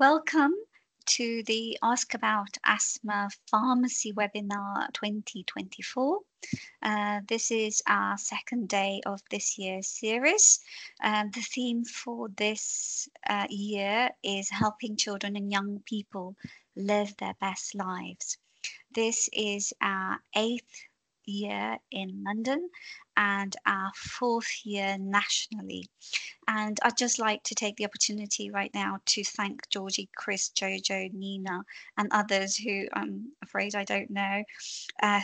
Welcome to the Ask About Asthma Pharmacy Webinar 2024. This is our second day of this year's series. The theme for this year is helping children and young people live their best lives. This is our 8th year in London and our 4th year nationally. And I'd just like to take the opportunity right now to thank Georgie, Chris, Jojo, Nina, and others who I'm afraid I don't know,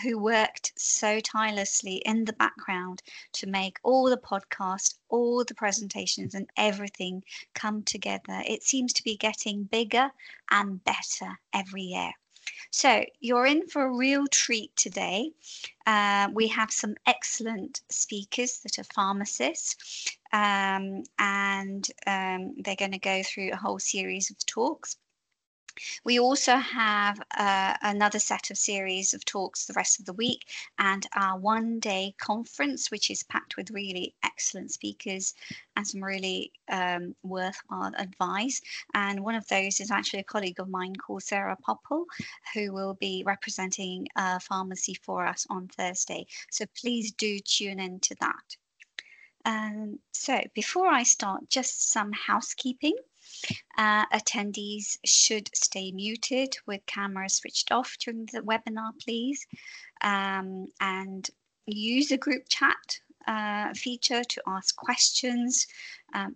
who worked so tirelessly in the background to make all the podcasts, all the presentations, and everything come together. It seems to be getting bigger and better every year. So you're in for a real treat today. We have some excellent speakers that are pharmacists, and they're going to go through a whole series of talks. We also have another set of series of talks the rest of the week and our one-day conference, which is packed with really excellent speakers and some really worthwhile advice. And one of those is actually a colleague of mine called Sarah Popple, who will be representing pharmacy for us on Thursday. So please do tune into that. So before I start, just some housekeeping. Attendees should stay muted with cameras switched off during the webinar, please, and use the group chat feature to ask questions,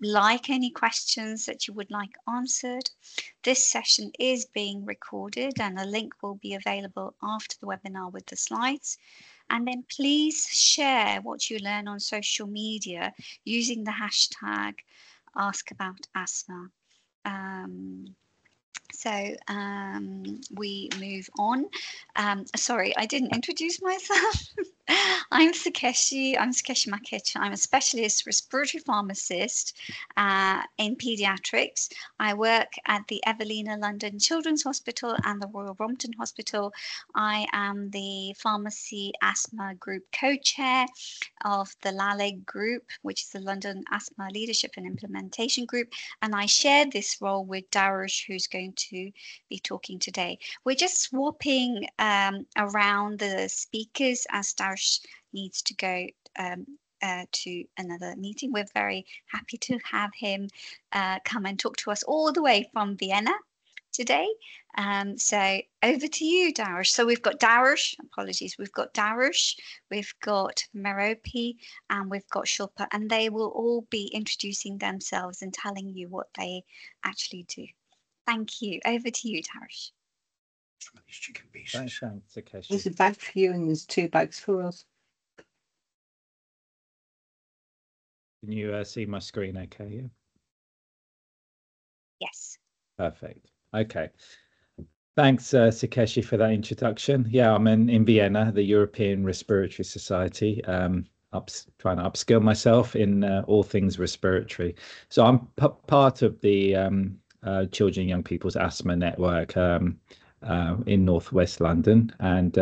like any questions that you would like answered. This session is being recorded and a link will be available after the webinar with the slides. And then please share what you learn on social media using the hashtag AskAboutAsthma. We move on. Sorry, I didn't introduce myself. I'm Sakeshi Makich. I'm a specialist respiratory pharmacist in paediatrics. I work at the Evelina London Children's Hospital and the Royal Brompton Hospital. I am the Pharmacy Asthma Group co-chair of the LALEG Group, which is the London Asthma Leadership and Implementation Group. And I share this role with Darush, who's going to be talking today. We're just swapping around the speakers as Darush needs to go to another meeting. We're very happy to have him come and talk to us all the way from Vienna today. So over to you, Darush. So we've got Darush, we've got Darush, we've got Merope, and we've got Shilpa, and they will all be introducing themselves and telling you what they actually do. Thank you. Over to you, Darush. Some of these chicken pieces. Thanks, Sakeshi. There's a bag for you and there's 2 bags for us. Can you see my screen okay? Yeah. Yes. Perfect. Okay. Thanks, Sakeshi, for that introduction. Yeah, I'm in Vienna, the European Respiratory Society, trying to upskill myself in all things respiratory. So I'm part of the Children and Young People's Asthma Network in Northwest London, and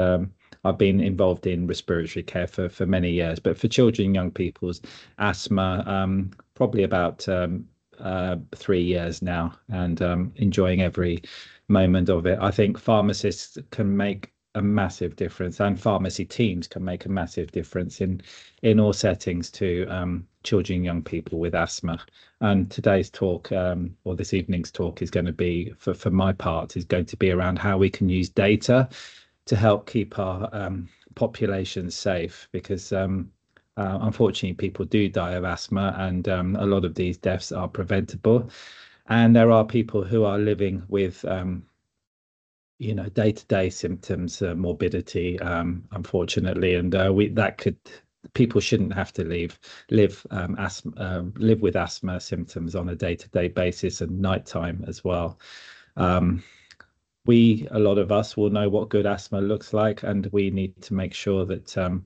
I've been involved in respiratory care for many years. But for children and young people's asthma, probably about 3 years now, and enjoying every moment of it. I think pharmacists can make a massive difference, and pharmacy teams can make a massive difference in all settings to children and young people with asthma. And today's talk, or this evening's talk, is going to be, for my part, is going to be around how we can use data to help keep our populations safe, because unfortunately people do die of asthma, and a lot of these deaths are preventable. And there are people who are living with day-to-day symptoms, morbidity, unfortunately, and people shouldn't have to live with asthma symptoms on a day-to-day basis, and nighttime as well. A lot of us will know what good asthma looks like, and we need to make sure that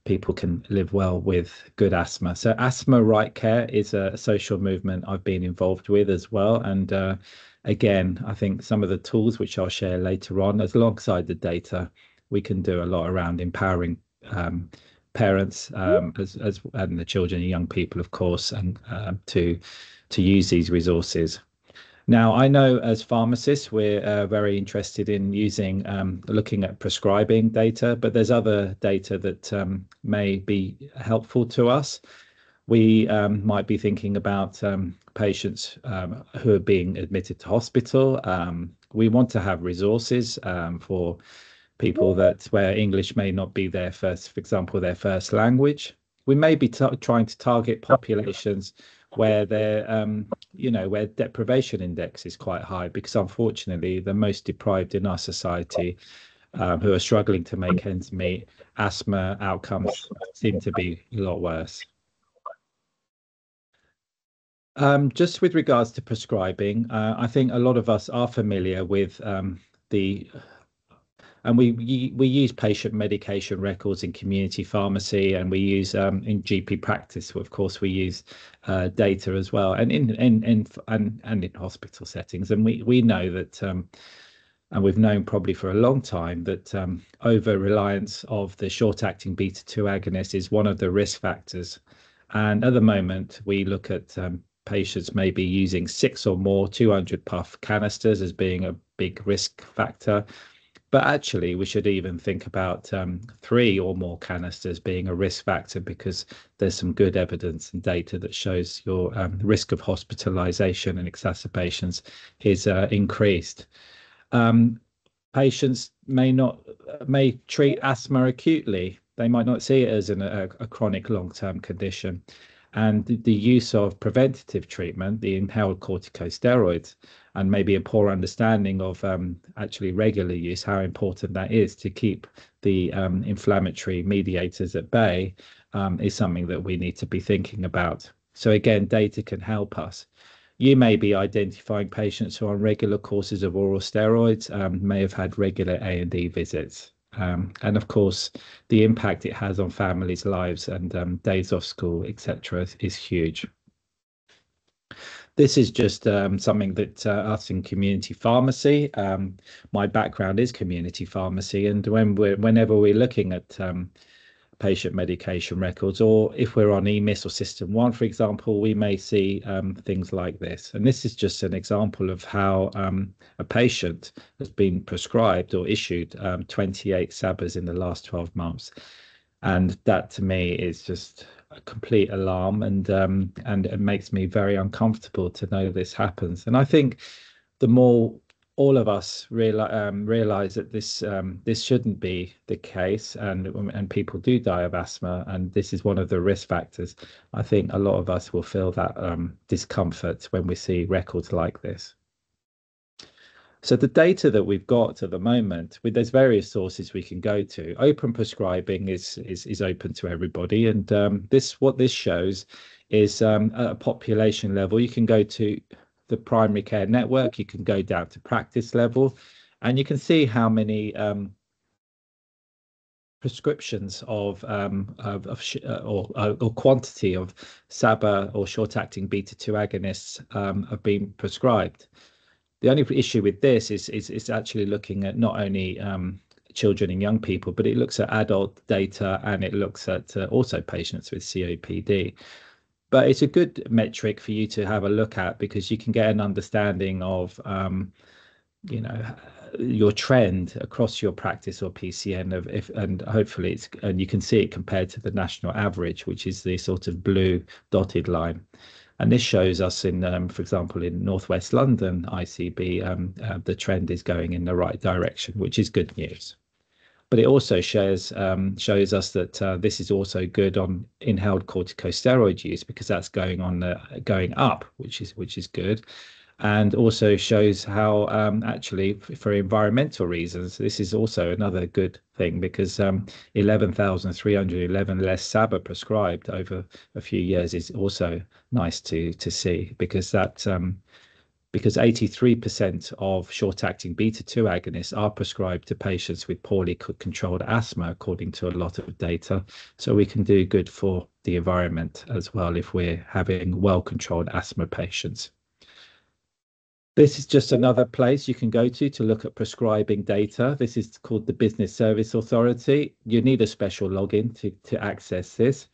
people can live well with good asthma. So Asthma Right Care is a social movement I've been involved with as well. And again, I think some of the tools which I'll share later on, alongside the data, we can do a lot around empowering parents and the children and young people, of course, and to use these resources. Now, I know as pharmacists, we're very interested in using looking at prescribing data, but there's other data that may be helpful to us. We might be thinking about patients who are being admitted to hospital. We want to have resources for people that where English may not be their first, for example, their first language. We may be trying to target populations where their where deprivation index is quite high, because unfortunately the most deprived in our society who are struggling to make ends meet, asthma outcomes seem to be a lot worse. Just with regards to prescribing, I think a lot of us are familiar with the and we use patient medication records in community pharmacy, and we use in GP practice. Of course, we use data as well, and in hospital settings. And we know that, and we've known probably for a long time that over reliance of the short-acting beta-2 agonist is one of the risk factors. And at the moment, we look at patients maybe using 6 or more 200 puff canisters as being a big risk factor. But actually, we should even think about 3 or more canisters being a risk factor, because there's some good evidence and data that shows your risk of hospitalization and exacerbations is increased. Patients may treat asthma acutely. They might not see it as a chronic long-term condition. And the use of preventative treatment, the inhaled corticosteroids, and maybe a poor understanding of actually regular use, how important that is to keep the inflammatory mediators at bay, is something that we need to be thinking about. So again, data can help us. You may be identifying patients who are on regular courses of oral steroids, may have had regular A&E visits. And of course, the impact it has on families' lives and days off school, etc., is huge. This is just something that us in community pharmacy. My background is community pharmacy, and whenever we're looking at patient medication records, or if we're on EMIS or System 1, for example, we may see things like this. And this is just an example of how a patient has been prescribed or issued 28 SABAs in the last 12 months. And that to me is just a complete alarm, and it makes me very uncomfortable to know this happens. And I think the more all of us realize that this shouldn't be the case, and people do die of asthma, and this is one of the risk factors, I think a lot of us will feel that discomfort when we see records like this. So the data that we've got at the moment, there's various sources we can go to. Open prescribing is open to everybody, and what this shows is at a population level. You can go to the primary care network, you can go down to practice level, and you can see how many prescriptions or quantity of SABA or short-acting beta-2 agonists have been prescribed. The only issue with this is actually looking at not only children and young people, but it looks at adult data, and it looks at also patients with COPD. But it's a good metric for you to have a look at, because you can get an understanding of your trend across your practice or PCN and hopefully and you can see it compared to the national average, which is the sort of blue dotted line. And this shows us in, for example, in Northwest London ICB, the trend is going in the right direction, which is good news. But it also shows us that this is also good on inhaled corticosteroid use, because that's going up, which is good, and also shows how actually for environmental reasons this is also another good thing, because 11,311 less SABA prescribed over a few years is also nice to see, because that because 83% of short-acting beta-2 agonists are prescribed to patients with poorly controlled asthma, according to a lot of data. So we can do good for the environment as well if we're having well-controlled asthma patients. This is just another place you can go to look at prescribing data. This is called the Business Service Authority. You need a special login to access this.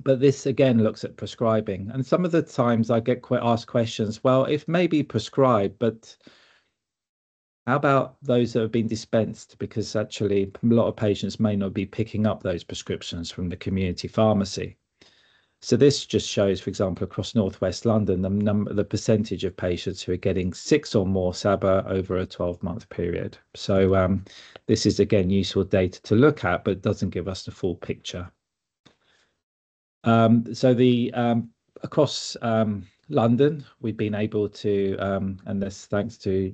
But this again looks at prescribing, and some of the times I get asked questions, well, if maybe prescribed, but how about those that have been dispensed? Because actually a lot of patients may not be picking up those prescriptions from the community pharmacy. So this just shows, for example, across Northwest London, the percentage of patients who are getting 6 or more SABA over a 12-month period. So this is again useful data to look at, but doesn't give us the full picture. So across London, we've been able to, and this thanks to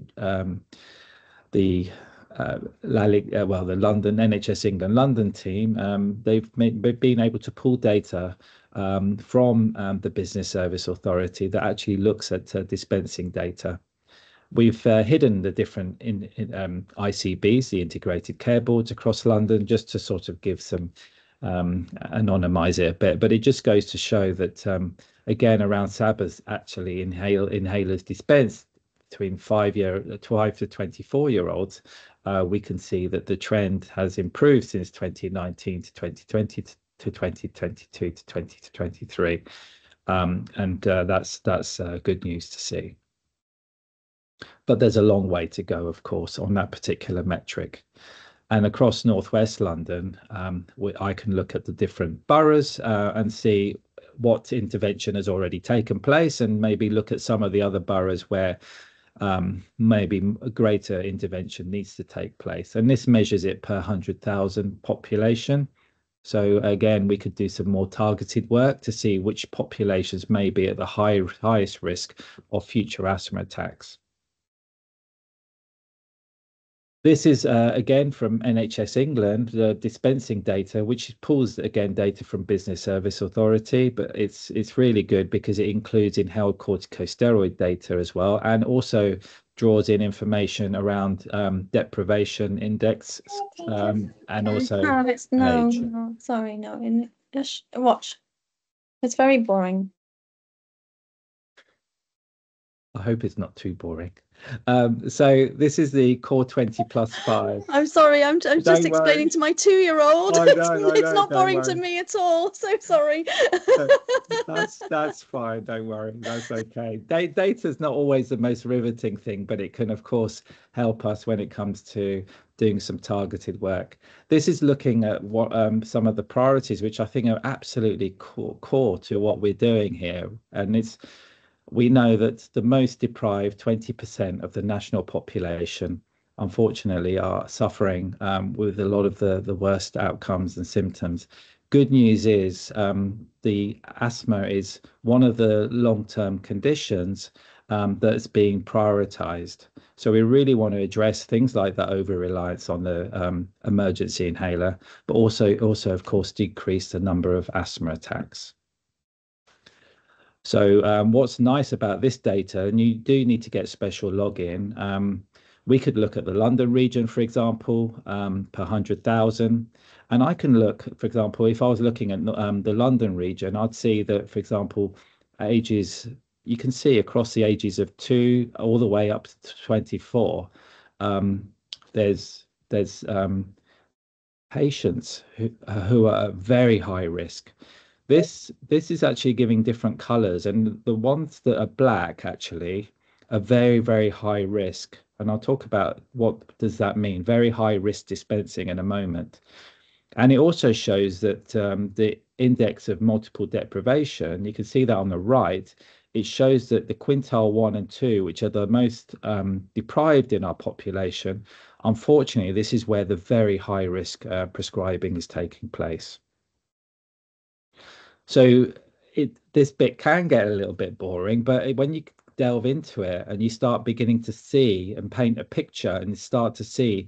the the London NHS England London team, they've been able to pull data from the Business Service Authority that actually looks at dispensing data. We've hidden the different ICBs, the integrated care boards across London, just to sort of give some anonymize it a bit, but it just goes to show that again around SABAs, actually inhalers dispensed between 5 to 24-year-olds, we can see that the trend has improved since 2019 to 2020 to 2022 to 2023, and that's good news to see. But there's a long way to go, of course, on that particular metric. And across Northwest London, I can look at the different boroughs and see what intervention has already taken place, and maybe look at some of the other boroughs where maybe a greater intervention needs to take place. And this measures it per 100,000 population. So again, we could do some more targeted work to see which populations may be at the highest risk of future asthma attacks. This is again from NHS England, the dispensing data, which pulls again data from Business Service Authority, but it's really good because it includes inhaled corticosteroid data as well, and also draws in information around deprivation index, and also age. No, sorry, no. Just watch. It's very boring. I hope it's not too boring. So this is the Core 20+5. I'm sorry, I'm just explaining to my 2-year-old. It's not boring to me at all. So sorry. That's fine. Don't worry. That's okay. Data is not always the most riveting thing, but it can, of course, help us when it comes to doing some targeted work. This is looking at what some of the priorities, which I think are absolutely core to what we're doing here, and we know that the most deprived 20% of the national population, unfortunately, are suffering with a lot of the worst outcomes and symptoms. Good news is the asthma is one of the long-term conditions that's being prioritized. So we really want to address things like that over-reliance on the emergency inhaler, but also, of course, decrease the number of asthma attacks. So what's nice about this data, and you do need to get special login, we could look at the London region, for example, per 100,000. And I can look, for example, if I was looking at the London region, I'd see that, for example, ages, you can see across the ages of 2 all the way up to 24, there's patients who are at very high risk. This is actually giving different colors, and the ones that are black actually are very, very high risk. And I'll talk about what does that mean, very high risk dispensing in a moment. And it also shows that the index of multiple deprivation, you can see that on the right, it shows that the quintile 1 and 2, which are the most deprived in our population, unfortunately, this is where the very high risk prescribing is taking place. So this bit can get a little bit boring, but when you delve into it and you start beginning to see and paint a picture and start to see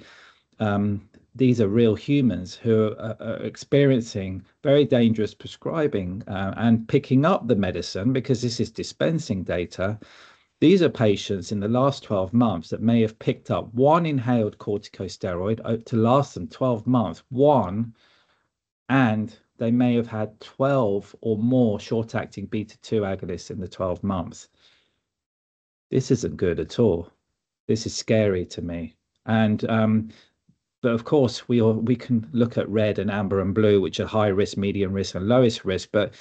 these are real humans who are experiencing very dangerous prescribing and picking up the medicine, because this is dispensing data. These are patients in the last 12 months that may have picked up one inhaled corticosteroid to last them 12 months, and they may have had 12 or more short-acting beta-2 agonists in the 12 months. This isn't good at all. This is scary to me. And But of course, we can look at red and amber and blue, which are high risk, medium risk, and lowest risk. But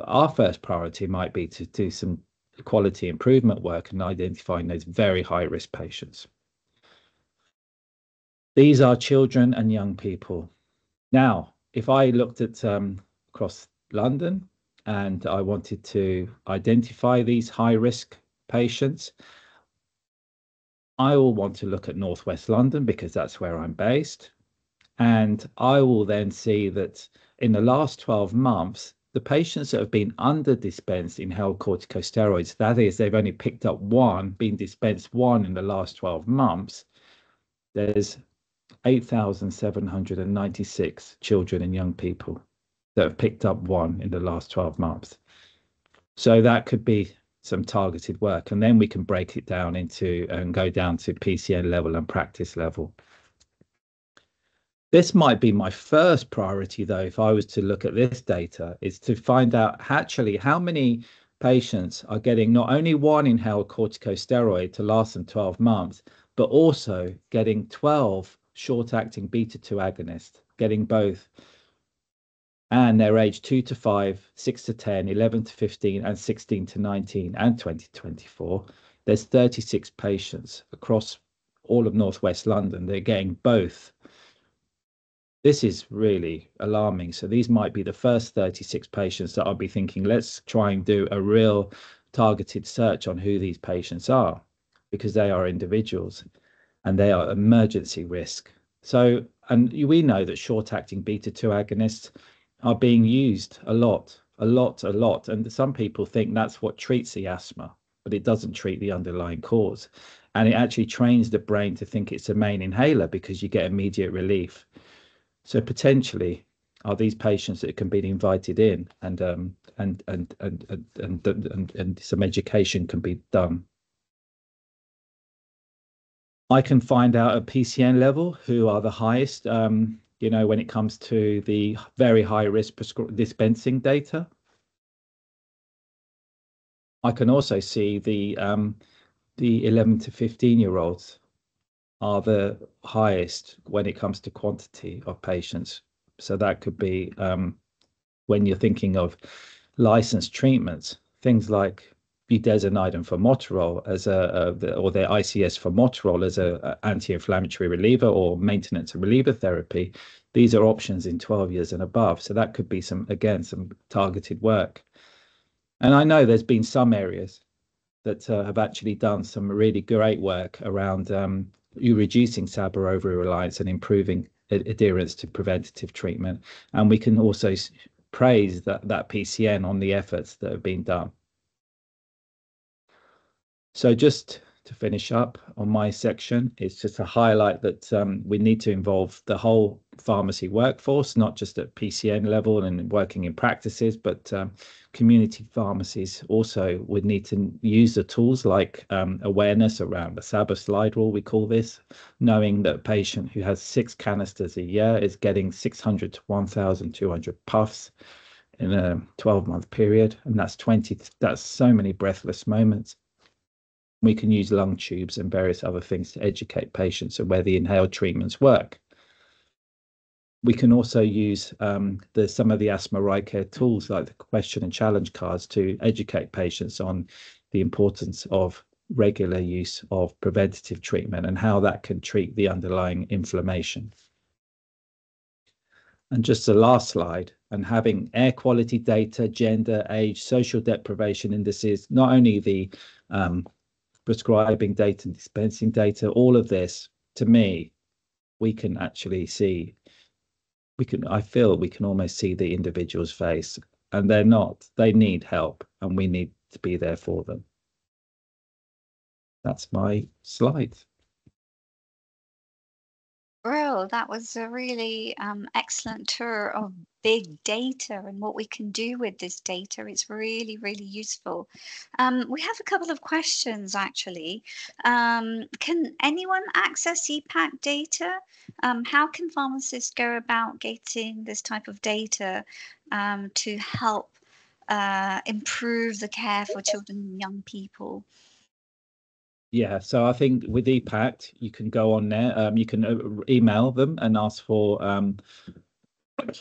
our first priority might be to do some quality improvement work and identifying those very high risk patients. These are children and young people. Now, if I looked at across London and I wanted to identify these high risk patients, I will want to look at Northwest London because that's where I'm based. And I will then see that in the last 12 months, the patients that have been under dispensed inhaled corticosteroids, that is, they've only picked up one, been dispensed one in the last 12 months, there's 8,796 children and young people that have picked up one in the last 12 months. So that could be some targeted work. And then we can break it down into and go down to PCN level and practice level. This might be my first priority, though, if I was to look at this data, is to find out actually how many patients are getting not only one inhaled corticosteroid to last them 12 months, but also getting 12 short-acting beta-2 agonists, getting both. And they're aged 2 to 5, 6 to 10, 11 to 15, and 16 to 19, and 2024. There's 36 patients across all of Northwest London. They're getting both. This is really alarming. So these might be the first 36 patients that I'll be thinking, let's try and do a real targeted search on who these patients are, because they are individuals and they are emergency risk. So, and we know that short-acting beta-2 agonists are being used a lot. And some people think that's what treats the asthma, but it doesn't treat the underlying cause. And it actually trains the brain to think it's a main inhaler because you get immediate relief. So potentially, are these patients that can be invited in, and some education can be done. I can find out at PCN level who are the highest, when it comes to the very high risk dispensing data. I can also see the 11 to 15-year-olds are the highest when it comes to quantity of patients. So that could be when you're thinking of licensed treatments, things like budesonide and formoterol as or their ICS formoterol as a anti-inflammatory reliever or maintenance and reliever therapy. These are options in 12 years and above. So that could be some targeted work. And I know there's been some areas that have actually done some really great work around you reducing SABA over-reliance and improving adherence to preventative treatment. And we can also praise that PCN on the efforts that have been done. So just to finish up on my section, it's just to highlight that we need to involve the whole pharmacy workforce, not just at PCN level and working in practices, but community pharmacies also would need to use the tools like awareness around the SABA slide rule, we call this, knowing that a patient who has 6 canisters a year is getting 600 to 1,200 puffs in a 12-month period, and that's so many breathless moments. We can use lung tubes and various other things to educate patients on where the inhaled treatments work. We can also use some of the asthma right care tools like the question and challenge cards to educate patients on the importance of regular use of preventative treatment and how that can treat the underlying inflammation. And just the last slide, and having air quality data, gender, age, social deprivation indices, not only the prescribing data and dispensing data, all of this, to me, we can actually see, I feel we can almost see the individual's face, and they need help, and we need to be there for them. That's my slide. Well, that was a really excellent tour of big data and what we can do with this data. It's really, really useful. We have a couple of questions, actually. Can anyone access EPAC data? How can pharmacists go about getting this type of data to help improve the care for children and young people? Yeah, so I think with EPACT, you can go on there. You can email them and ask for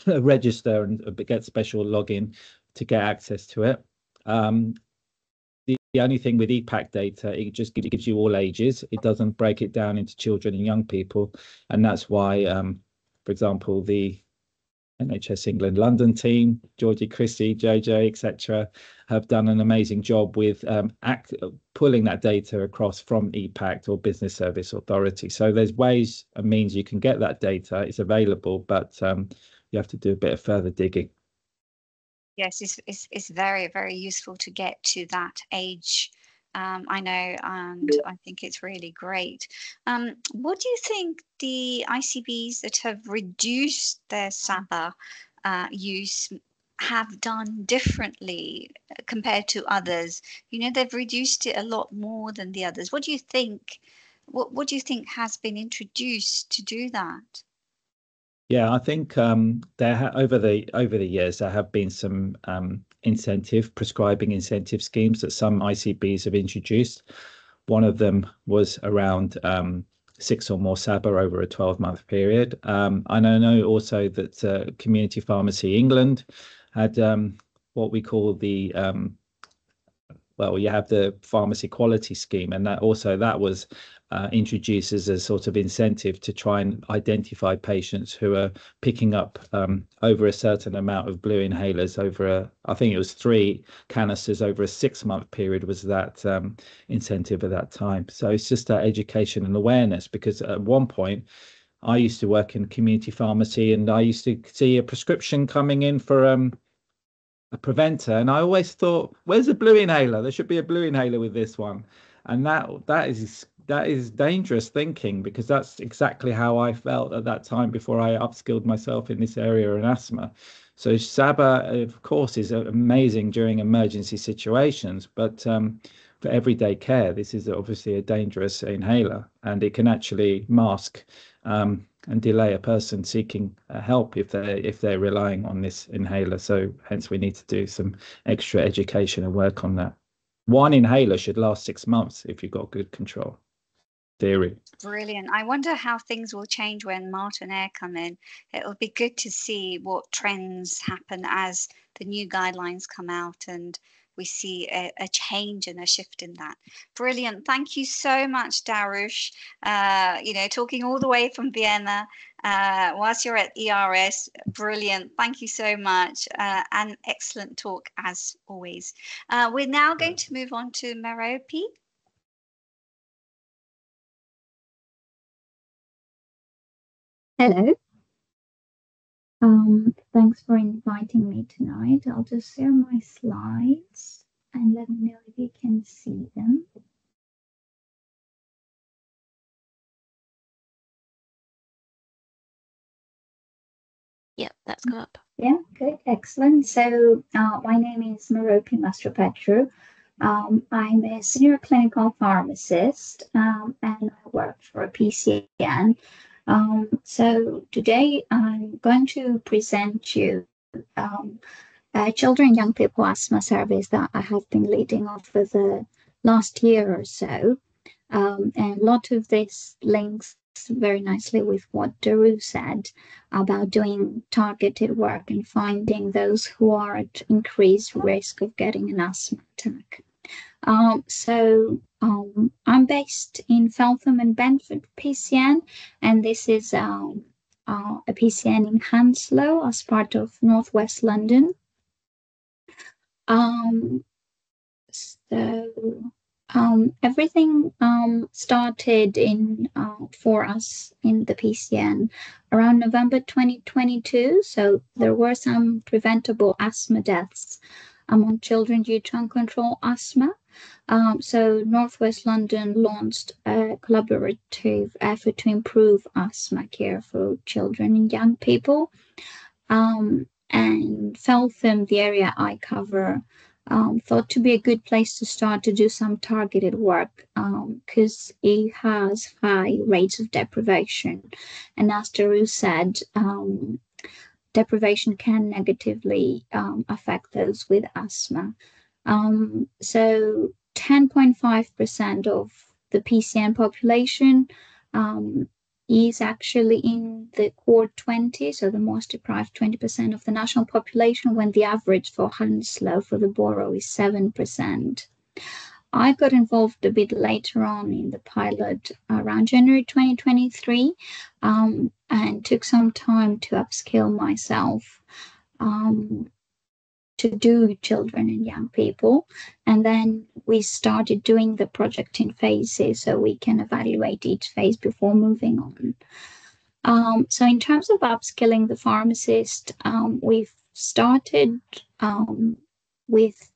register and get special login to get access to it. The only thing with EPAC data, it just gives you all ages. It doesn't break it down into children and young people. And that's why, for example, the NHS England London team, Georgie Christie, JJ, etc., have done an amazing job with pulling that data across from EPACT or Business Service Authority. So there's ways and means you can get that data. It's available, but you have to do a bit of further digging. Yes, it's very, very useful to get to that age. I know, and I think it's really great. What do you think the ICBs that have reduced their SABA use have done differently compared to others? You know, they've reduced it a lot more than the others. What do you think? What do you think has been introduced to do that? Yeah, I think over the years there have been some prescribing incentive schemes that some ICBs have introduced. One of them was around 6 or more SABA over a 12-month period. And I know also that Community Pharmacy England had what we call the well, you have the pharmacy quality scheme, and that was introduced as a sort of incentive to try and identify patients who are picking up over a certain amount of blue inhalers over I think it was 3 canisters over a 6-month period was that incentive at that time. So it's just that education and awareness, because at one point I used to work in community pharmacy and I used to see a prescription coming in for a preventer, and I always thought, where's the blue inhaler? There should be a blue inhaler with this one. And that is dangerous thinking, because that's exactly how I felt at that time before I upskilled myself in this area in asthma. So SABA, of course, is amazing during emergency situations, but for everyday care, this is obviously a dangerous inhaler, and it can actually mask and delay a person seeking help if they're relying on this inhaler. So hence we need to do some extra education and work on that. One inhaler should last 6 months if you've got good control. Theory. Brilliant. I wonder how things will change when Martin Air come in. It'll be good to see what trends happen as the new guidelines come out and we see a change and a shift in that. Brilliant. Thank you so much, Darush. You know, talking all the way from Vienna whilst you're at ERS. Brilliant. Thank you so much. And excellent talk as always. We're now going to move on to Merope. Hello. Thanks for inviting me tonight. I'll just share my slides and let me know if you can see them. Yep, that's come up. Yeah, good, excellent. So my name is Merope Mastropetru. I'm a senior clinical pharmacist and I work for a PCN. So today I'm going to present you a children and young people asthma service that I have been leading over the last year or so. And a lot of this links very nicely with what Daru said about doing targeted work and finding those who are at increased risk of getting an asthma attack. I'm based in Feltham and Benford PCN, and this is a PCN in Hounslow as part of Northwest London. Everything started for us in the PCN around November 2022. So there were some preventable asthma deaths among children due to uncontrolled asthma. So Northwest London launched a collaborative effort to improve asthma care for children and young people. And Feltham, the area I cover, thought to be a good place to start to do some targeted work because it has high rates of deprivation. And as Daru said, deprivation can negatively affect those with asthma. So 10.5% of the PCN population is actually in the core 20, so the most deprived 20% of the national population, when the average for Hounslow for the borough is 7%. I got involved a bit later on in the pilot around January 2023 and took some time to upskill myself to do children and young people. And then we started doing the project in phases so we can evaluate each phase before moving on. So in terms of upskilling the pharmacist, we've started with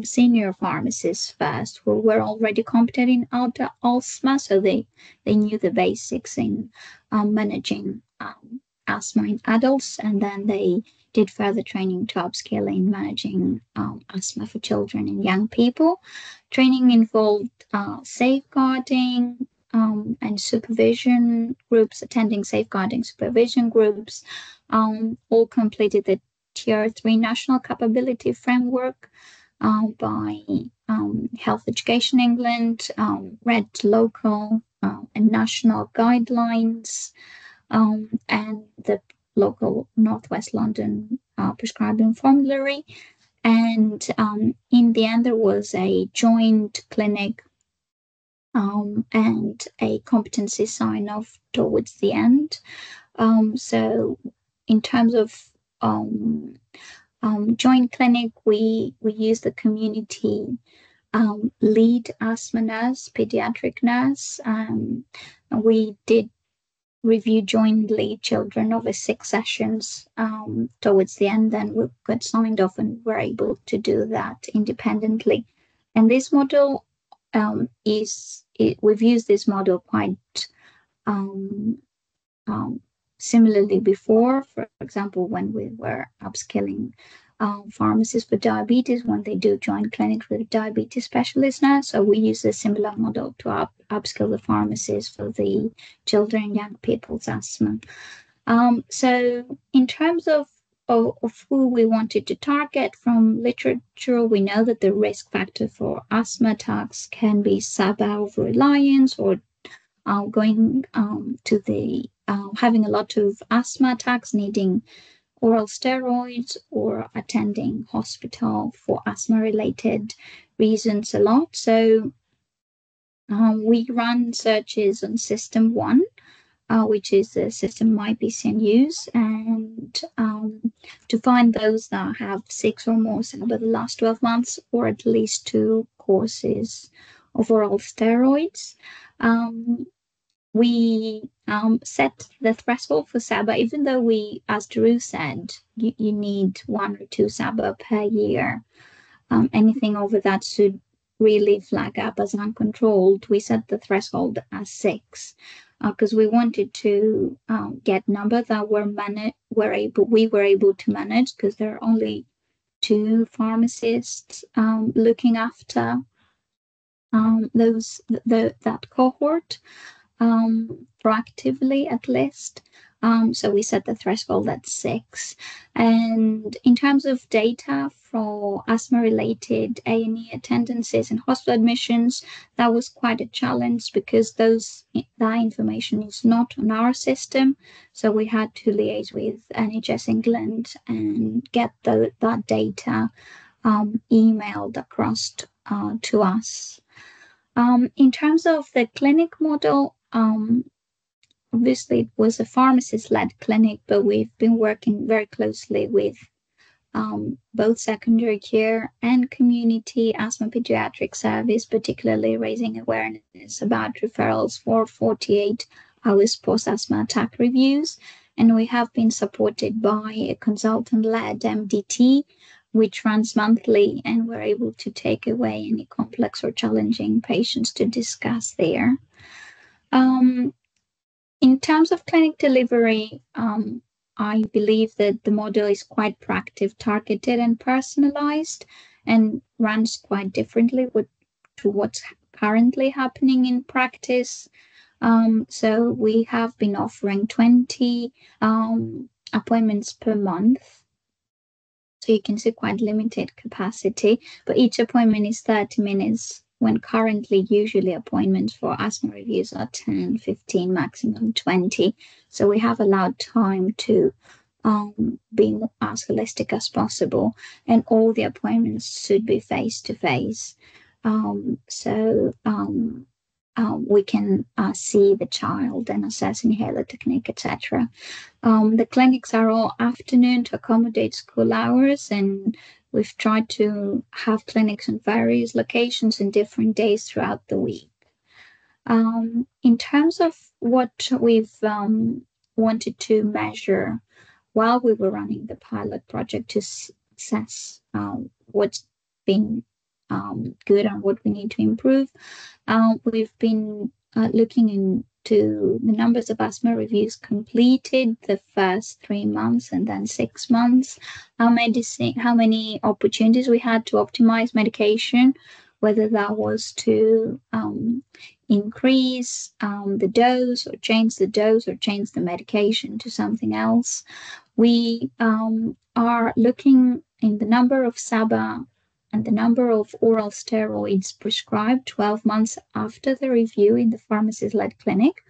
senior pharmacists first, who were already competent in asthma, so they knew the basics in managing asthma in adults, and then they did further training to upskill in managing asthma for children and young people. Training involved safeguarding and supervision groups, attending safeguarding supervision groups, all completed the Tier 3 National Capability Framework by Health Education England, read local and national guidelines, and the local Northwest London prescribing formulary. And in the end, there was a joint clinic and a competency sign-off towards the end. So in terms of joint clinic, we use the community lead asthma nurse, pediatric nurse. We did review jointly children over 6 sessions towards the end, then we got signed off and were able to do that independently. And this model we've used this model quite similarly before. For example, when we were upskilling pharmacists for diabetes, when they do joint clinics with diabetes specialists now. So we use a similar model to upskill the pharmacists for the children and young people's asthma. So in terms of who we wanted to target from literature, we know that the risk factor for asthma attacks can be SABA over-reliance, or going to the having a lot of asthma attacks, needing oral steroids, or attending hospital for asthma-related reasons a lot. So we run searches on System 1, which is the system my PCN use, and to find those that have 6 or more over the last 12 months, or at least 2 courses of oral steroids. We set the threshold for SABA, even though we, as Drew said, you need 1 or 2 SABA per year. Anything over that should really flag up as uncontrolled. We set the threshold as 6 because we wanted to get numbers that we were able to manage, because there are only 2 pharmacists looking after that cohort. Proactively at least. So we set the threshold at 6. And in terms of data for asthma-related A&E attendances and hospital admissions, that was quite a challenge, because that information is not on our system. So we had to liaise with NHS England and get that data emailed across to us. In terms of the clinic model, obviously it was a pharmacist-led clinic, but we've been working very closely with both secondary care and community asthma pediatric service, particularly raising awareness about referrals for 48 hours post-asthma attack reviews. And we have been supported by a consultant-led MDT, which runs monthly, and we're able to take away any complex or challenging patients to discuss there. In terms of clinic delivery, I believe that the model is quite proactive, targeted, and personalized, and runs quite differently to what's currently happening in practice. So we have been offering 20 appointments per month. So you can see quite limited capacity, but each appointment is 30 minutes when currently usually appointments for asthma reviews are 10, 15, maximum 20. So we have allowed time to be as holistic as possible, and all the appointments should be face-to-face. We can see the child and assess inhaler technique, etc. The clinics are all afternoon to accommodate school hours, and we've tried to have clinics in various locations in different days throughout the week. In terms of what we've wanted to measure while we were running the pilot project to assess what's been good and what we need to improve, we've been looking into the numbers of asthma reviews completed the first 3 months and then 6 months, how many opportunities we had to optimize medication, whether that was to increase the dose or change the medication to something else. We are looking in the number of SABA and the number of oral steroids prescribed 12 months after the review in the pharmacist-led clinic,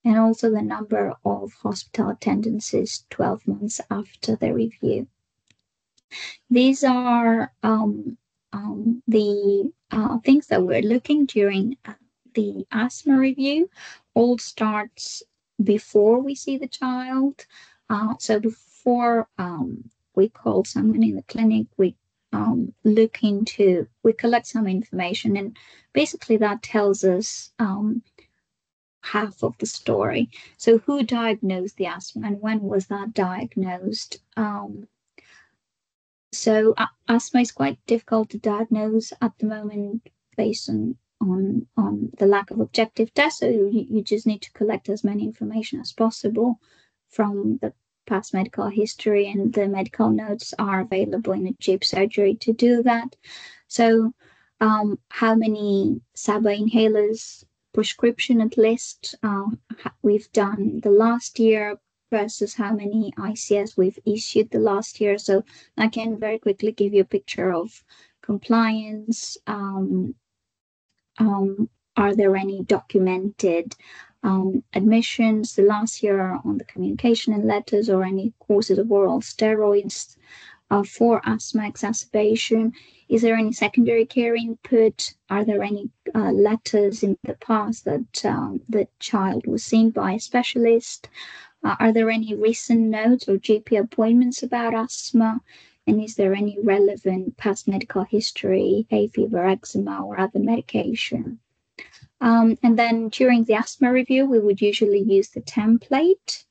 and also the number of hospital attendances 12 months after the review. These are the things that we're looking during the asthma review. All starts before we see the child. So before we call someone in the clinic, we collect some information, and basically that tells us half of the story. So who diagnosed the asthma and when was that diagnosed? So asthma is quite difficult to diagnose at the moment based on the lack of objective tests. So you just need to collect as many information as possible from the past medical history, and the medical notes are available in a GIP surgery to do that. So how many SABA inhalers prescription at least we've done the last year versus how many ICS we've issued the last year. So I can very quickly give you a picture of compliance. Are there any documented admissions the last year on the communication and letters, or any courses of oral steroids for asthma exacerbation? Is there any secondary care input? Are there any letters in the past that the child was seen by a specialist? Are there any recent notes or GP appointments about asthma? And is there any relevant past medical history, hay fever, eczema, or other medication? And then during the asthma review, we would usually use the template.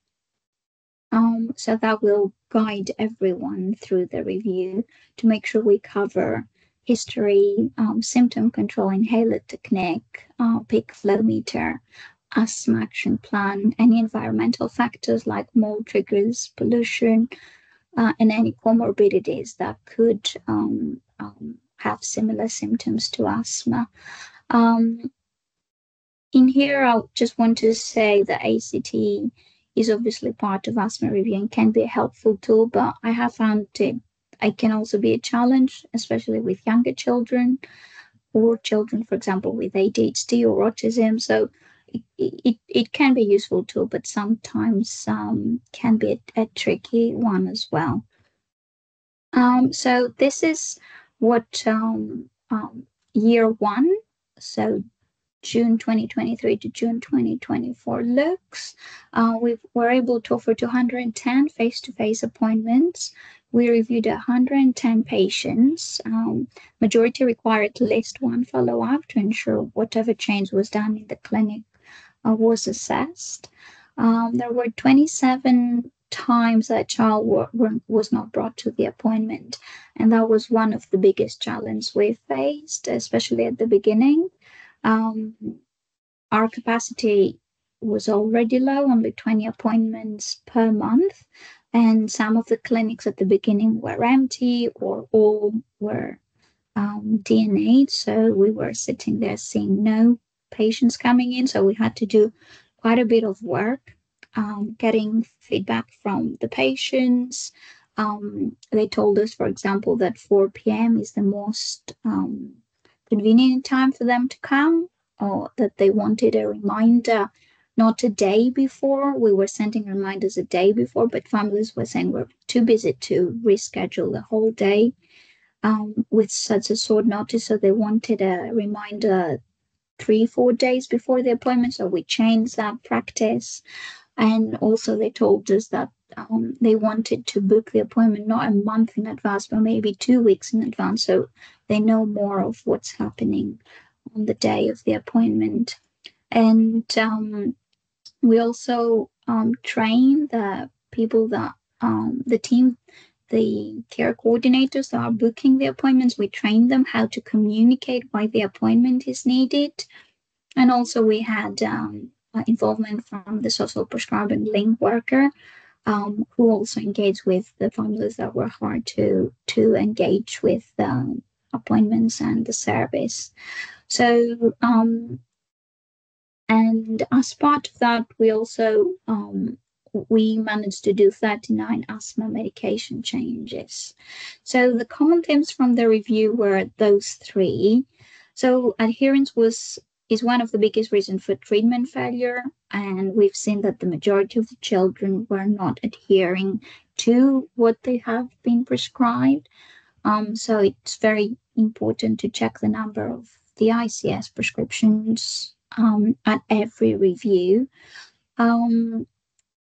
So that will guide everyone through the review to make sure we cover history, symptom control, inhaler technique, peak flow meter, asthma action plan, any environmental factors like mold triggers, pollution, and any comorbidities that could have similar symptoms to asthma. In here, I just want to say that ACT is obviously part of asthma review and can be a helpful tool, but I have found it can also be a challenge, especially with younger children or children, for example, with ADHD or autism. So it can be a useful tool, but sometimes can be a tricky one as well. So this is what year one, so June 2023 to June 2024 looks. We were able to offer 210 face-to-face appointments. We reviewed 110 patients. Majority required at least one follow-up to ensure whatever change was done in the clinic was assessed. There were 27 times that child was not brought to the appointment, and that was one of the biggest challenges we faced, especially at the beginning. Our capacity was already low, only 20 appointments per month, and some of the clinics at the beginning were empty or all were DNA'd, so we were sitting there seeing no patients coming in. So we had to do quite a bit of work getting feedback from the patients. They told us, for example, that 4 p.m. is the most convenient time for them to come, or that they wanted a reminder not a day before. We were sending reminders a day before, but families were saying we're too busy to reschedule the whole day with such a short notice. So they wanted a reminder 3-4 days before the appointment. So we changed that practice. And also they told us that they wanted to book the appointment not a month in advance, but maybe 2 weeks in advance, so they know more of what's happening on the day of the appointment. And we also train the people that the team, the care coordinators that are booking the appointments. We train them how to communicate why the appointment is needed. And also we had involvement from the social prescribing link worker, who also engaged with the families that were hard to engage with appointments and the service. So, and as part of that, we also we managed to do 39 asthma medication changes. So the common themes from the review were those three. So adherence is one of the biggest reasons for treatment failure, and we've seen that the majority of the children were not adhering to what they have been prescribed. So it's very important to check the number of the ICS prescriptions at every review.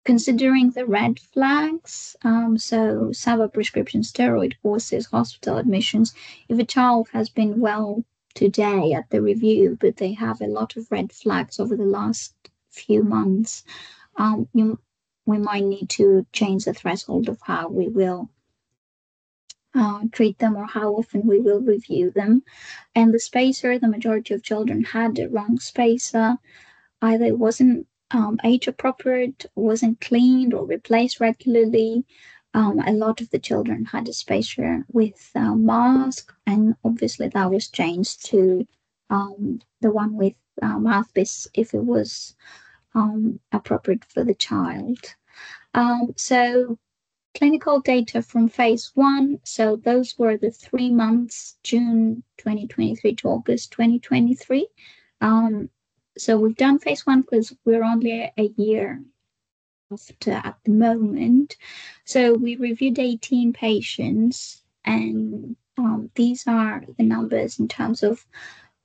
Considering the red flags, so SABA prescription, steroid courses, hospital admissions, if a child has been well today at the review, but they have a lot of red flags over the last few months, we might need to change the threshold of how we will treat them or how often we will review them. And the spacer, the majority of children had the wrong spacer. Either it wasn't age appropriate, wasn't cleaned or replaced regularly. A lot of the children had a spacer with a mask, and obviously that was changed to the one with mouthpiece if it was appropriate for the child. So clinical data from phase 1. So those were the 3 months, June 2023 to August 2023. So we've done phase 1 because we're only a year after at the moment. So we reviewed 18 patients, and these are the numbers in terms of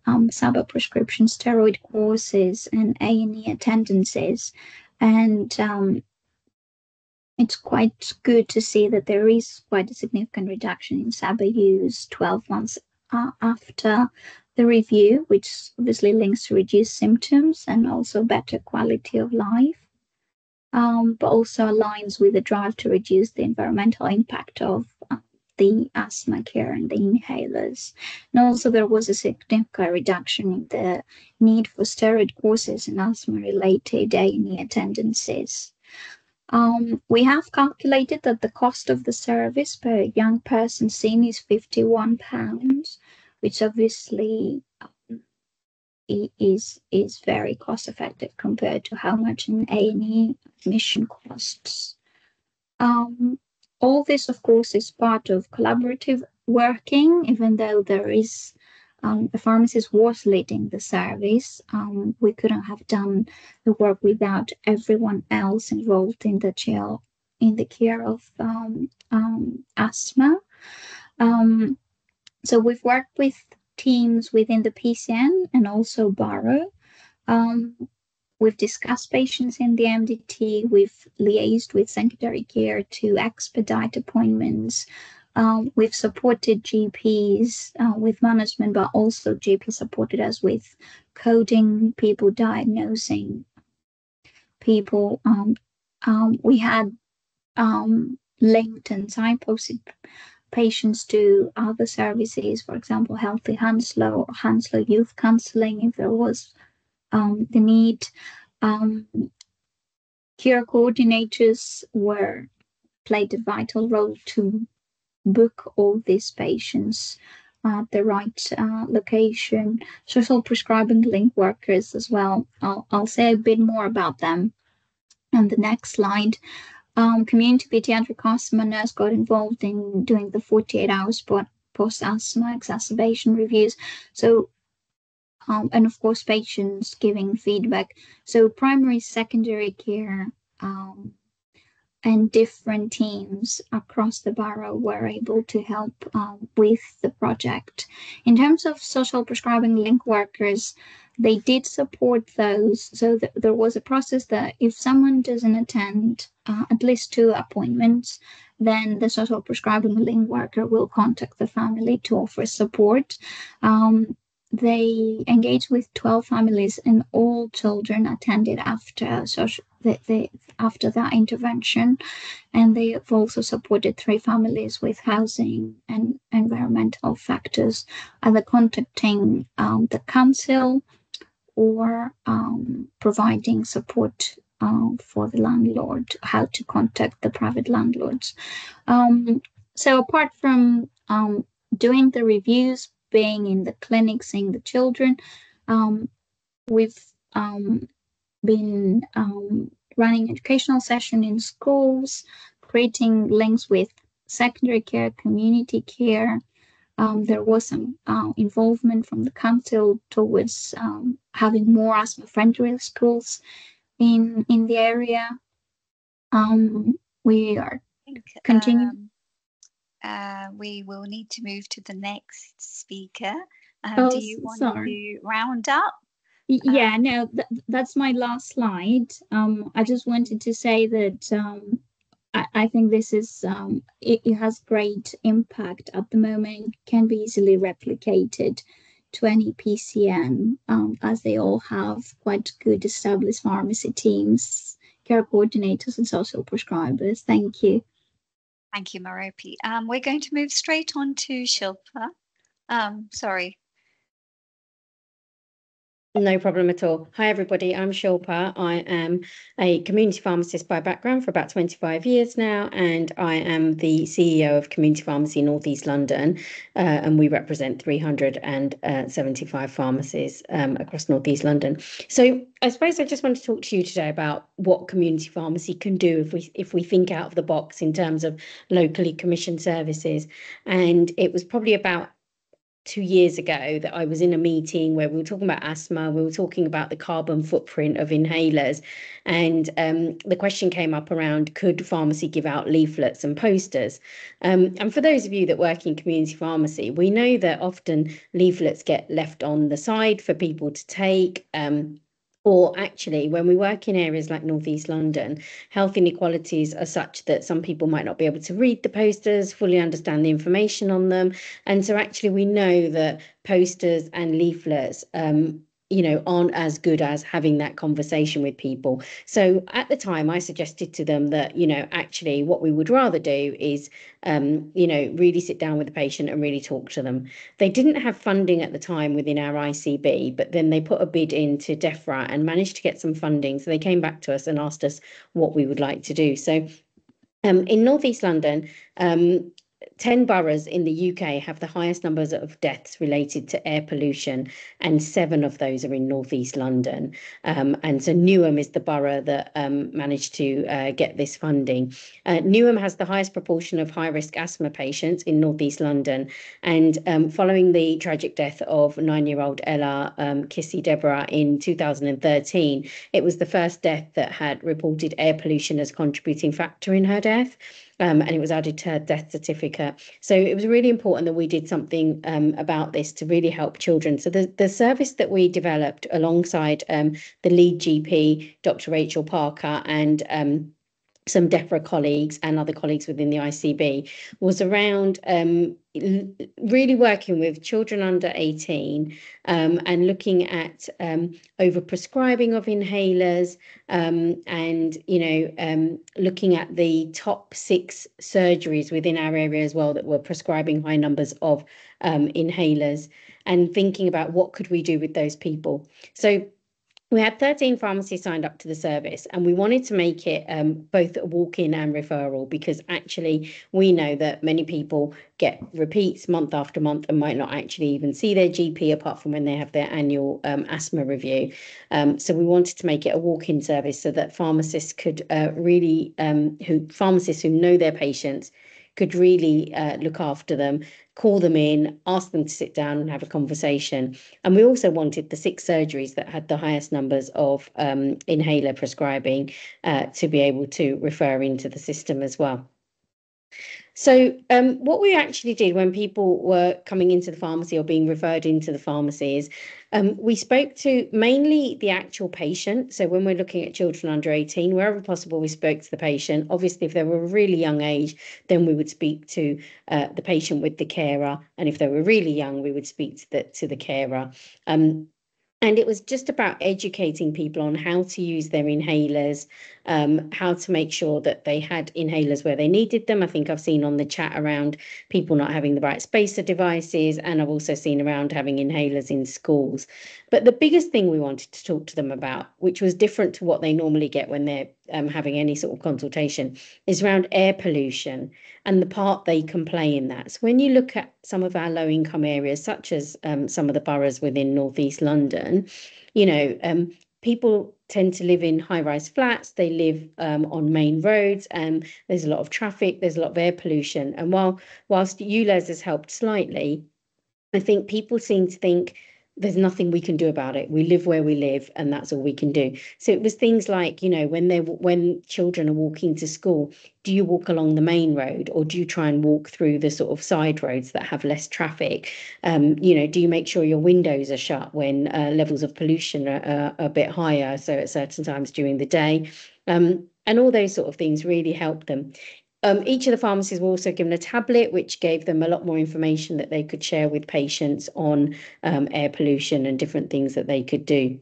SABA prescription, steroid courses, and A&E attendances. And it's quite good to see that there is quite a significant reduction in SABA use 12 months after the review, which obviously links to reduced symptoms and also better quality of life, but also aligns with the drive to reduce the environmental impact of the asthma care and the inhalers. And also there was a significant reduction in the need for steroid courses and asthma-related A&E attendances. We have calculated that the cost of the service per young person seen is £51, which obviously is very cost effective compared to how much an A&E admission costs. All this, of course, is part of collaborative working, even though there is a pharmacist was leading the service. We couldn't have done the work without everyone else involved in the care of asthma. So we've worked with teams within the PCN and also Barrow. We've discussed patients in the MDT. We've liaised with secondary care to expedite appointments. We've supported GPs with management, but also GP supported us with coding, people diagnosing people. We had linked and signposted patients to other services, for example, Healthy Hounslow or Hounslow Youth Counselling if there was the need. Care coordinators played a vital role to book all these patients at the right location. Social prescribing link workers as well. I'll say a bit more about them on the next slide. Community pediatric asthma nurse got involved in doing the 48 hours post-asthma exacerbation reviews. So and of course patients giving feedback. So primary, secondary care, and different teams across the borough were able to help with the project. In terms of social prescribing link workers, they did support those. So there was a process that if someone doesn't attend at least 2 appointments, then the social prescribing link worker will contact the family to offer support. They engaged with 12 families, and all children attended after after that intervention. And they have also supported 3 families with housing and environmental factors, either contacting the council or providing support for the landlord, how to contact the private landlords. So apart from doing the reviews, being in the clinic, seeing the children, we've been running educational session in schools, creating links with secondary care, community care. There was some involvement from the council towards having more asthma-friendly schools in the area. We are continuing. We will need to move to the next speaker. Oh, do you want sorry. to round up? Yeah, no, that's my last slide. I just wanted to say that I think this is it has great impact at the moment. It can be easily replicated to any PCN, as they all have quite good established pharmacy teams, care coordinators, and social prescribers. Thank you. Thank you, Maropi. We're going to move straight on to Shilpa. Sorry. No problem at all. Hi, everybody. I'm Shilpa. I am a community pharmacist by background for about 25 years now, and I am the CEO of Community Pharmacy North East London, and we represent 375 pharmacies across North East London. So I suppose I just want to talk to you today about what community pharmacy can do if we think out of the box in terms of locally commissioned services. And it was probably about 2 years ago that I was in a meeting where we were talking about asthma, we were talking about the carbon footprint of inhalers, and the question came up around, could pharmacy give out leaflets and posters? And for those of you that work in community pharmacy, we know that often leaflets get left on the side for people to take, or actually, when we work in areas like North East London, health inequalities are such that some people might not be able to read the posters, fully understand the information on them. And so actually we know that posters and leaflets aren't as good as having that conversation with people. So at the time I suggested to them that, actually what we would rather do is, really sit down with the patient and really talk to them. They didn't have funding at the time within our ICB, but then they put a bid into DEFRA and managed to get some funding. So they came back to us and asked us what we would like to do. So in North East London, 10 boroughs in the UK have the highest numbers of deaths related to air pollution, and 7 of those are in North East London. And so Newham is the borough that managed to get this funding. Newham has the highest proportion of high-risk asthma patients in North East London. And following the tragic death of 9-year-old Ella Kissy Deborah in 2013, it was the first death that had reported air pollution as contributing factor in her death. And it was added to her death certificate. So it was really important that we did something about this to really help children. So the service that we developed alongside the lead GP, Dr. Rachel Parker, and some DEFRA colleagues and other colleagues within the ICB was around really working with children under 18 and looking at overprescribing of inhalers, and looking at the top 6 surgeries within our area as well that were prescribing high numbers of inhalers, and thinking about what could we do with those people. So we had 13 pharmacies signed up to the service, and we wanted to make it both a walk-in and referral, because actually we know that many people get repeats month after month and might not actually even see their GP apart from when they have their annual asthma review. So we wanted to make it a walk-in service so that pharmacists could pharmacists who know their patients could really look after them, call them in, ask them to sit down and have a conversation. And we also wanted the 6 surgeries that had the highest numbers of inhaler prescribing to be able to refer into the system as well. So what we actually did when people were coming into the pharmacy or being referred into the pharmacy is we spoke to mainly the actual patient. So when we're looking at children under 18, wherever possible, we spoke to the patient. Obviously, if they were a really young age, then we would speak to the patient with the carer. And if they were really young, we would speak to the carer. And it was just about educating people on how to use their inhalers, how to make sure that they had inhalers where they needed them. I think I've seen on the chat around people not having the right spacer devices, and I've also seen around having inhalers in schools. But the biggest thing we wanted to talk to them about, which was different to what they normally get when they're having any sort of consultation, is around air pollution and the part they can play in that. So when you look at some of our low income areas, such as some of the boroughs within North East London, people tend to live in high-rise flats. They live on main roads, and there's a lot of traffic, there's a lot of air pollution. And whilst ULEZ has helped slightly, I think people seem to think there's nothing we can do about it. We live where we live, and that's all we can do. So it was things like, when children are walking to school, do you walk along the main road, or do you try and walk through the sort of side roads that have less traffic? Do you make sure your windows are shut when levels of pollution are a bit higher, so at certain times during the day? And all those sort of things really help them. Each of the pharmacies were also given a tablet, which gave them a lot more information that they could share with patients on air pollution and different things that they could do.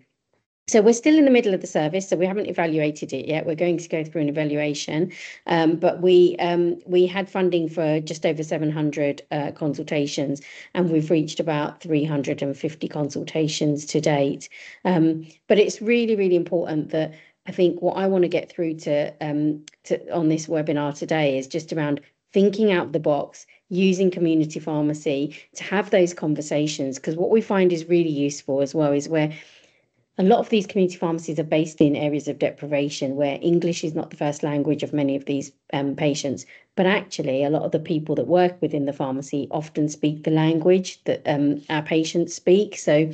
So we're still in the middle of the service, so we haven't evaluated it yet. We're going to go through an evaluation, but we had funding for just over 700 consultations, and we've reached about 350 consultations to date. But it's really, really important that I think what I want to get through to on this webinar today is just around thinking out of the box, using community pharmacy to have those conversations, because what we find is really useful as well is where a lot of these community pharmacies are based in areas of deprivation where English is not the first language of many of these patients. But actually, a lot of the people that work within the pharmacy often speak the language that our patients speak. So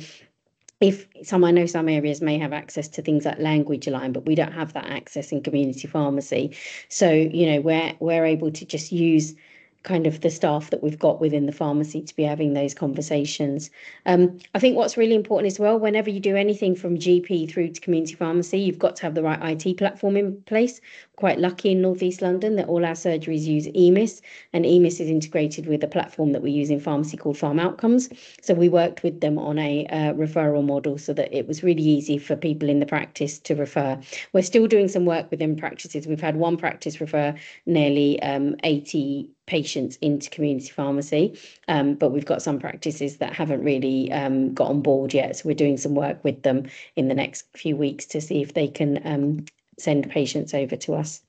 I know some areas may have access to things like language line, but we don't have that access in community pharmacy. So, we're able to just use kind of the staff that we've got within the pharmacy to be having those conversations. I think what's really important as well, whenever you do anything from GP through to community pharmacy, you've got to have the right IT platform in place. Quite lucky in North East London that all our surgeries use EMIS, and EMIS is integrated with a platform that we use in pharmacy called Pharm Outcomes. So we worked with them on a referral model so that it was really easy for people in the practice to refer. We're still doing some work within practices. We've had one practice refer nearly 80 patients into community pharmacy, but we've got some practices that haven't really got on board yet. So we're doing some work with them in the next few weeks to see if they can send patients over to us.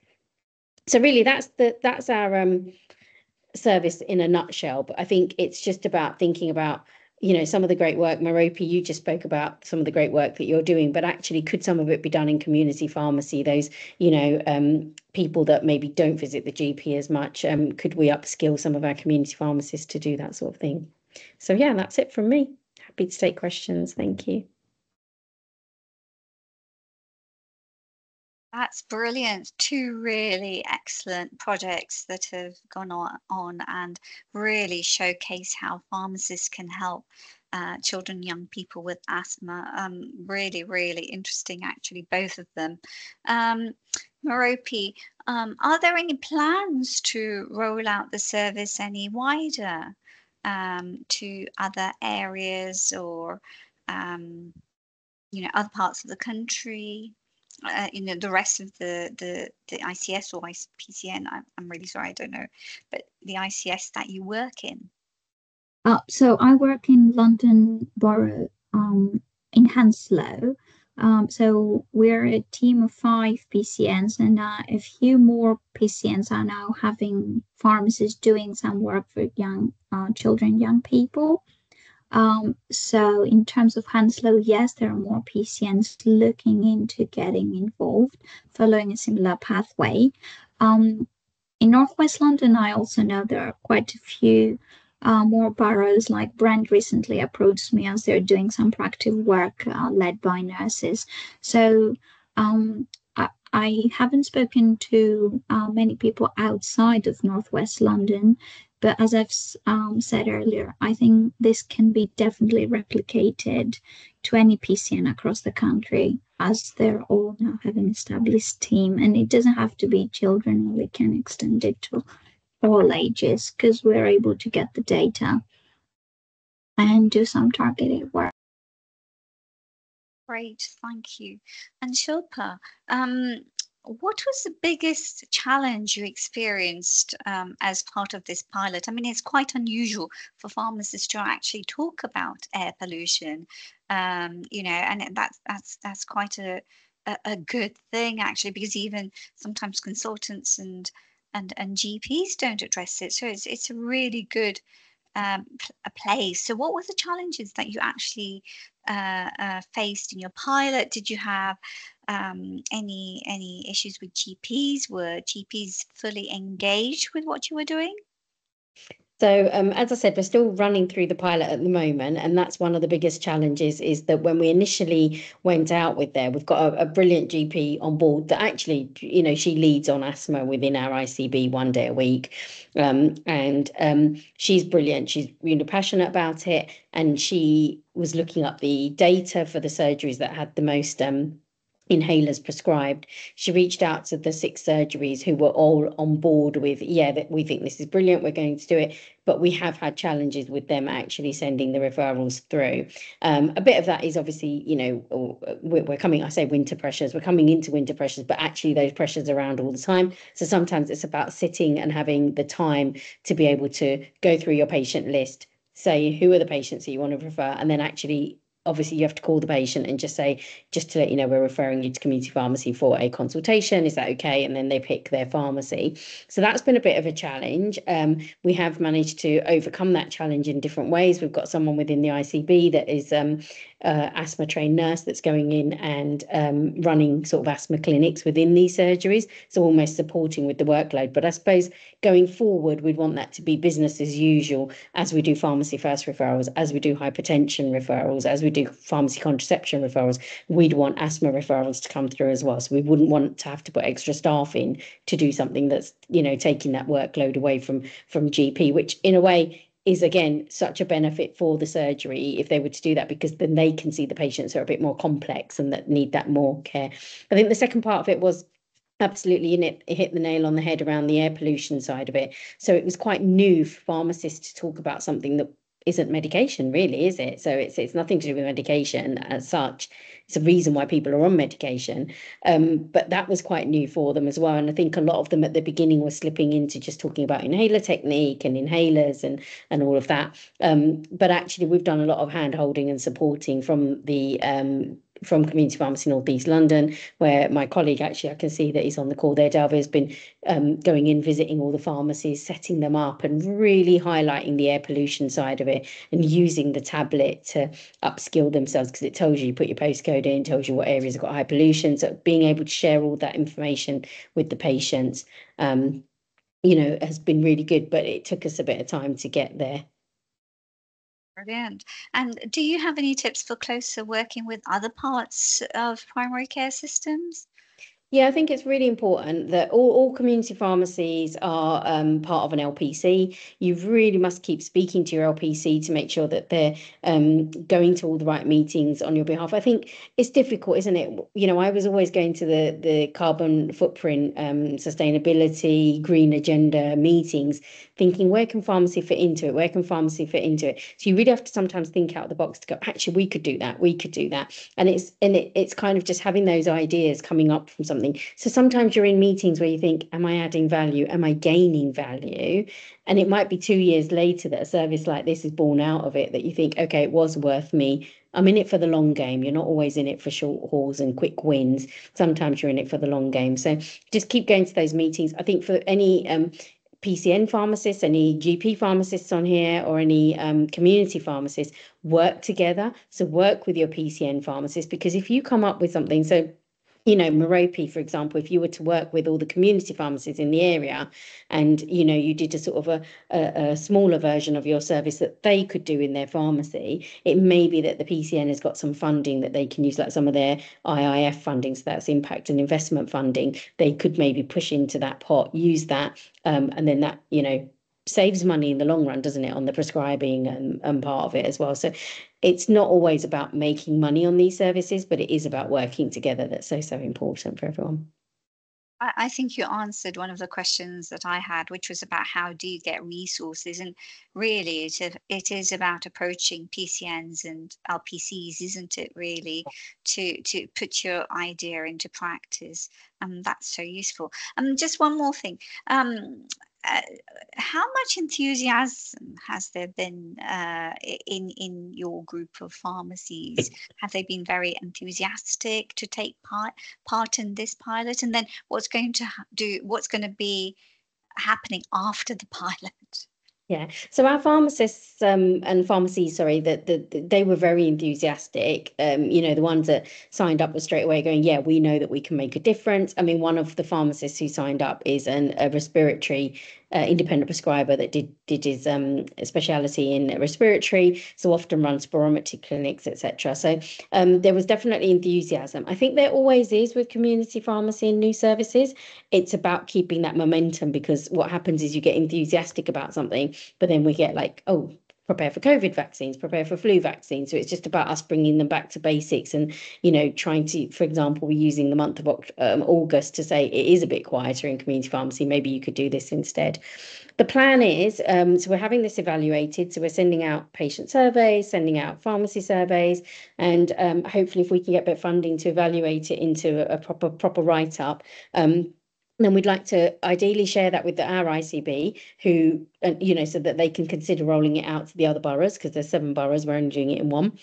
So really that's our service in a nutshell. But I think it's just about thinking about some of the great work. Merope, you just spoke about some of the great work that you're doing, but actually could some of it be done in community pharmacy? Those people that maybe don't visit the GP as much, could we upskill some of our community pharmacists to do that sort of thing? So yeah, that's it from me. Happy to take questions. Thank you. That's brilliant. 2 really excellent projects that have gone on and really showcase how pharmacists can help children and young people with asthma. Really, really interesting, actually, both of them. Merope, are there any plans to roll out the service any wider to other areas or, other parts of the country? The rest of the ICS or PCN, I'm really sorry, I don't know, but the ICS that you work in. So I work in London Borough, in Hounslow. So we're a team of 5 PCNs, and a few more PCNs are now having pharmacists doing some work for young children, young people. So in terms of Hounslow, yes, there are more PCNs looking into getting involved, following a similar pathway. in Northwest London, I also know there are quite a few more boroughs, like Brent recently approached me as they're doing some practice work led by nurses. So I haven't spoken to many people outside of Northwest London, but as I've said earlier, I think this can be definitely replicated to any PCN across the country, as they're all now have an established team, and it doesn't have to be children. We can extend it to all ages because we're able to get the data and do some targeted work. Great, thank you. And Shilpa, what was the biggest challenge you experienced as part of this pilot? I mean, it's quite unusual for pharmacists to actually talk about air pollution, you know, and that's quite a good thing actually, because even sometimes consultants and GPs don't address it. So it's a really good a place. So what were the challenges that you actually faced in your pilot? Did you have any issues with GPs? Were GPs fully engaged with what you were doing? So as I said, we're still running through the pilot at the moment, and that's one of the biggest challenges, is that when we initially went out with there, we've got a brilliant GP on board that actually, you know, she leads on asthma within our ICB 1 day a week, and she's brilliant. She's really passionate about it, and she was looking up the data for the surgeries that had the most inhalers prescribed. She reached out to the 6 surgeries who were all on board with, yeah, that we think this is brilliant, we're going to do it, but we have had challenges with them actually sending the referrals through. A bit of that is obviously, you know, we're coming, I say winter pressures, we're coming into winter pressures, but actually those pressures are around all the time. So sometimes it's about sitting and having the time to be able to go through your patient list, say who are the patients that you want to refer, and then actually obviously you have to call the patient and just say, just to let you know, we're referring you to community pharmacy for a consultation. Is that okay? And then they pick their pharmacy. So that's been a bit of a challenge. We have managed to overcome that challenge in different ways. We've got someone within the ICB that is asthma trained nurse that's going in and running sort of asthma clinics within these surgeries. So almost supporting with the workload. But I suppose going forward, we'd want that to be business as usual, as we do pharmacy first referrals, as we do hypertension referrals, as we do pharmacy contraception referrals. We'd want asthma referrals to come through as well. So we wouldn't want to have to put extra staff in to do something that's, you know, taking that workload away from GP, which in a way is again such a benefit for the surgery if they were to do that, because then they can see the patients who are a bit more complex and that need that more care. I think the second part of it was absolutely, it hit the nail on the head around the air pollution side of it. So it was quite new for pharmacists to talk about something that isn't medication, really, is it? So it's nothing to do with medication as such. It's a reason why people are on medication, but that was quite new for them as well. And I think a lot of them at the beginning were slipping into just talking about inhaler technique and inhalers and all of that. But actually, we've done a lot of hand holding and supporting from the from Community Pharmacy North East London, where my colleague, actually, I can see that he's on the call there, Dalva, has been going in, visiting all the pharmacies, setting them up and really highlighting the air pollution side of it and using the tablet to upskill themselves, because it tells you put your postcode in, tells you what areas have got high pollution. So being able to share all that information with the patients, you know, has been really good, but it took us a bit of time to get there. Brilliant. And do you have any tips for closer working with other parts of primary care systems? Yeah, I think it's really important that all community pharmacies are part of an LPC. You really must keep speaking to your LPC to make sure that they're going to all the right meetings on your behalf. I think it's difficult, isn't it? You know, I was always going to the carbon footprint, sustainability, green agenda meetings, thinking, where can pharmacy fit into it? Where can pharmacy fit into it? So you really have to sometimes think out the box to go, actually, we could do that. We could do that. And it's kind of just having those ideas coming up from something. So sometimes you're in meetings where you think, am I adding value? Am I gaining value? And it might be 2 years later that a service like this is born out of it, that you think, okay, it was worth me. I'm in it for the long game. You're not always in it for short hauls and quick wins. Sometimes you're in it for the long game. So just keep going to those meetings. I think for any PCN pharmacists, any GP pharmacists on here, or any community pharmacists, work together. So work with your PCN pharmacist, because if you come up with something, so you know, Merope, for example, if you were to work with all the community pharmacies in the area and, you know, you did a sort of a smaller version of your service that they could do in their pharmacy, it may be that the PCN has got some funding that they can use, like some of their IIF funding, so that's impact and investment funding. They could maybe push into that pot, use that, and then that, you know, saves money in the long run, doesn't it, on the prescribing and part of it as well. So it's not always about making money on these services, but it is about working together. That's so important for everyone. I think you answered one of the questions that I had, which was about how do you get resources? And really, it is about approaching PCNs and LPCs, isn't it, really, to put your idea into practice. That's so useful. Just one more thing. How much enthusiasm has there been in your group of pharmacies? Have they been very enthusiastic to take part in this pilot? And then what's going to be happening after the pilot? Yeah, so our pharmacists and pharmacies, sorry, that they were very enthusiastic. You know, the ones that signed up were straight away going, yeah, we know that we can make a difference. I mean, one of the pharmacists who signed up is a respiratory independent prescriber that did his speciality in respiratory, so often runs spirometry clinics, etc. So there was definitely enthusiasm. I think there always is with community pharmacy and new services. It's about keeping that momentum, because what happens is you get enthusiastic about something, but then we get like, oh, prepare for COVID vaccines, prepare for flu vaccines. So it's just about us bringing them back to basics and, you know, trying to, for example, we're using the month of August to say it is a bit quieter in community pharmacy. Maybe you could do this instead. The plan is, so we're having this evaluated. So we're sending out patient surveys, sending out pharmacy surveys, and hopefully if we can get a bit of funding to evaluate it into a proper write-up, then we'd like to ideally share that with our ICB, who, you know, so that they can consider rolling it out to the other boroughs, because there's 7 boroughs, we're only doing it in 1.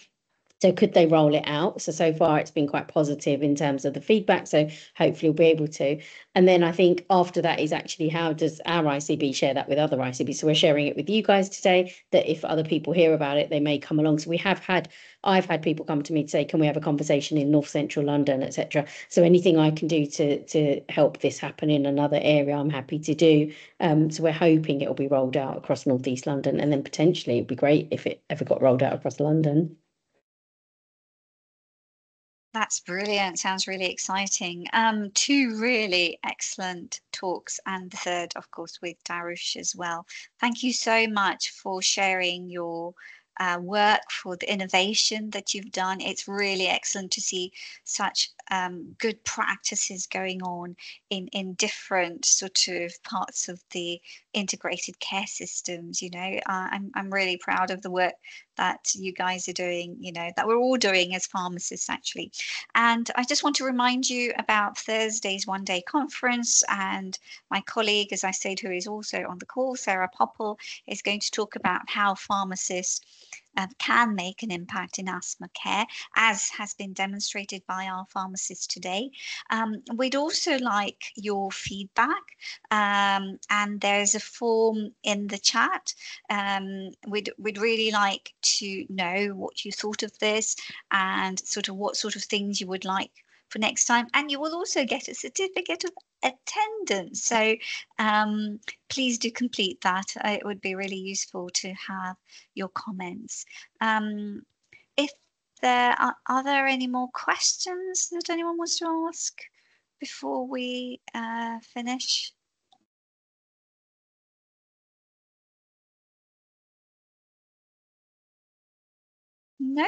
So could they roll it out? So far it's been quite positive in terms of the feedback. So hopefully we'll be able to. And then I think after that is actually, how does our ICB share that with other ICBs? So we're sharing it with you guys today, that if other people hear about it, they may come along. So I've had people come to me to say, can we have a conversation in North Central London, etc. So anything I can do to help this happen in another area, I'm happy to do. So we're hoping it'll be rolled out across North East London, and then potentially it'd be great if it ever got rolled out across London. That's brilliant. Sounds really exciting. 2 really excellent talks, and the third, of course, with Darush as well. Thank you so much for sharing your work, for the innovation that you've done. It's really excellent to see such good practices going on in different sort of parts of the integrated care systems. You know, I'm really proud of the work that you guys are doing, you know, that we're all doing as pharmacists, actually. And I just want to remind you about Thursday's one-day conference, and my colleague, as I said, who is also on the call, Sarah Popple, is going to talk about how pharmacists can make an impact in asthma care, as has been demonstrated by our pharmacists today. We'd also like your feedback, and there's a form in the chat. We'd really like to know what you thought of this, and sort of what sort of things you would like for next time. And you will also get a certificate of attendance. So please do complete that. It would be really useful to have your comments. If there are there any more questions that anyone wants to ask before we finish? No?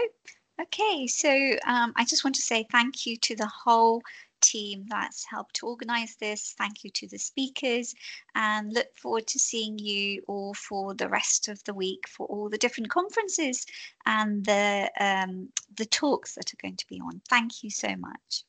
Okay, so I just want to say thank you to the whole team that's helped to organize this. Thank you to the speakers, and look forward to seeing you all for the rest of the week for all the different conferences and the talks that are going to be on. Thank you so much.